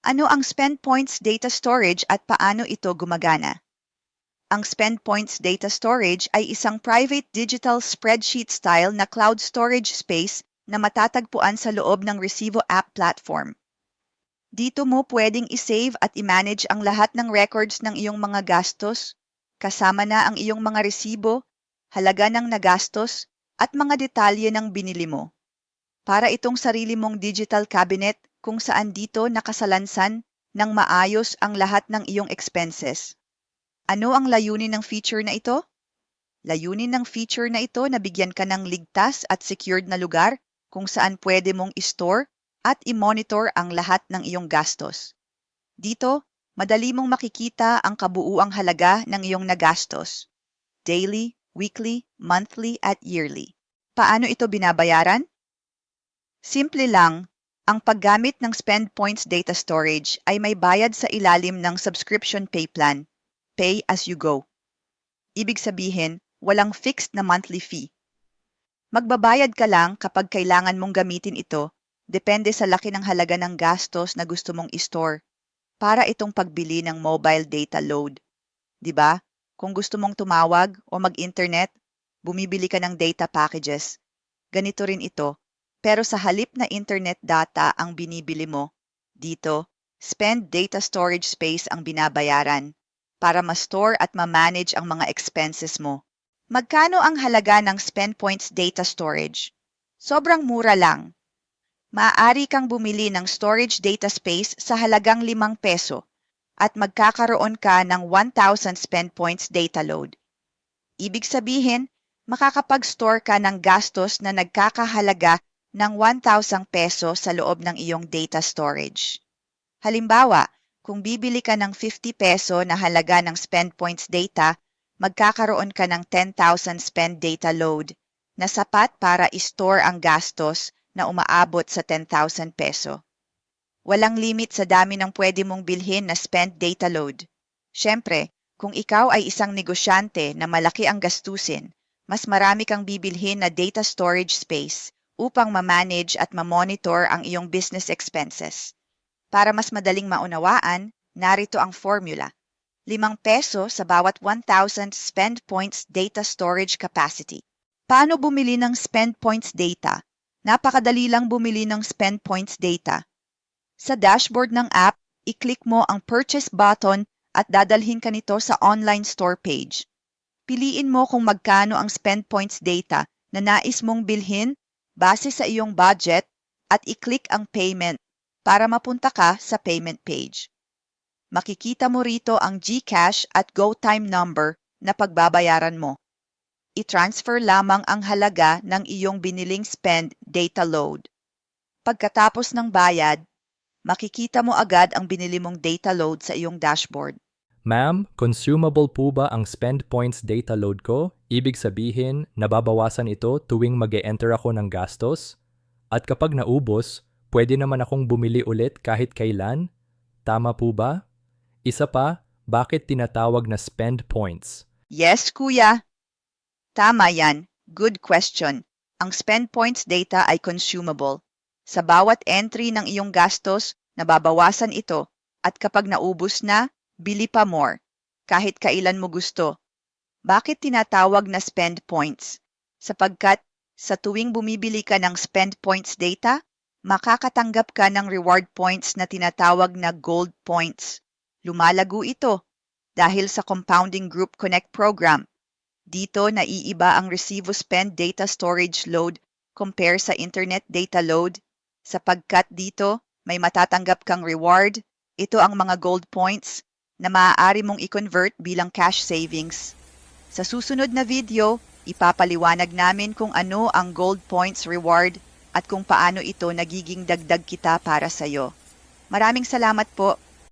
Ano ang Spend Points Data Storage at paano ito gumagana? Ang Spend Points Data Storage ay isang private digital spreadsheet style na cloud storage space na matatagpuan sa loob ng Recibo app platform. Dito mo pwedeng isave at i-manage ang lahat ng records ng iyong mga gastos, kasama na ang iyong mga resibo, halaga ng nagastos, at mga detalye ng binili mo. Para itong sarili mong digital cabinet kung saan dito nakasalansan ng maayos ang lahat ng iyong expenses. Ano ang layunin ng feature na ito? Layunin ng feature na ito na bigyan ka ng ligtas at secured na lugar kung saan pwede mong i-store at i-monitor ang lahat ng iyong gastos. Dito, madali mong makikita ang kabuuang halaga ng iyong nagastos. Daily, weekly, monthly, at yearly. Paano ito binabayaran? Simple lang, ang paggamit ng Spend Points Data Storage ay may bayad sa ilalim ng subscription pay plan, pay as you go. Ibig sabihin, walang fixed na monthly fee. Magbabayad ka lang kapag kailangan mong gamitin ito, depende sa laki ng halaga ng gastos na gusto mong i-store, para itong pagbili ng mobile data load. 'Di ba? Kung gusto mong tumawag o mag-internet, bumibili ka ng data packages. Ganito rin ito. Pero sa halip na internet data ang binibili mo, dito, Spend Data Storage Space ang binabayaran para ma-store at ma-manage ang mga expenses mo. Magkano ang halaga ng Spend Points Data Storage? Sobrang mura lang. Maaari kang bumili ng storage data space sa halagang 5 peso at magkakaroon ka ng 1,000 Spend Points data load. Ibig sabihin, makakapag-store ka ng gastos na nagkakahalaga ng 1,000 peso sa loob ng iyong data storage. Halimbawa, kung bibili ka ng 50 peso na halaga ng Spend Points data, magkakaroon ka ng 10,000 spend data load na sapat para i-store ang gastos na umaabot sa 10,000 peso. Walang limit sa dami ng pwede mong bilhin na spend data load. Siyempre, kung ikaw ay isang negosyante na malaki ang gastusin, mas marami kang bibilhin na data storage space upang ma-manage at ma-monitor ang iyong business expenses. Para mas madaling maunawaan, narito ang formula. 5 peso sa bawat 1,000 spend points data storage capacity. Paano bumili ng spend points data? Napakadali lang bumili ng spend points data. Sa dashboard ng app, i-click mo ang purchase button at dadalhin ka nito sa online store page. Piliin mo kung magkano ang spend points data na nais mong bilhin base sa iyong budget at i-click ang payment para mapunta ka sa payment page. Makikita mo rito ang GCash at GoTime number na pagbabayaran mo. I-transfer lamang ang halaga ng iyong biniling spend data load. Pagkatapos ng bayad, makikita mo agad ang binili mong data load sa iyong dashboard. Ma'am, consumable po ba ang Spend Points data load ko? Ibig sabihin, nababawasan ito tuwing mag-e-enter ako ng gastos? At kapag naubos, pwede naman akong bumili ulit kahit kailan? Tama po ba? Isa pa, bakit tinatawag na Spend Points? Yes, kuya. Tama yan. Good question. Ang spend points data ay consumable. Sa bawat entry ng iyong gastos, nababawasan ito at kapag naubos na, bili pa more, kahit kailan mo gusto. Bakit tinatawag na spend points? Sapagkat sa tuwing bumibili ka ng spend points data, makakatanggap ka ng reward points na tinatawag na gold points. Lumalago ito dahil sa Compounding Group Connect program. Dito naiiba ang Recibo Spend Data Storage Load compare sa Internet Data Load sapagkat dito may matatanggap kang reward. Ito ang mga gold points na maaari mong i-convert bilang cash savings. Sa susunod na video, ipapaliwanag namin kung ano ang gold points reward at kung paano ito nagiging dagdag kita para sa iyo. Maraming salamat po.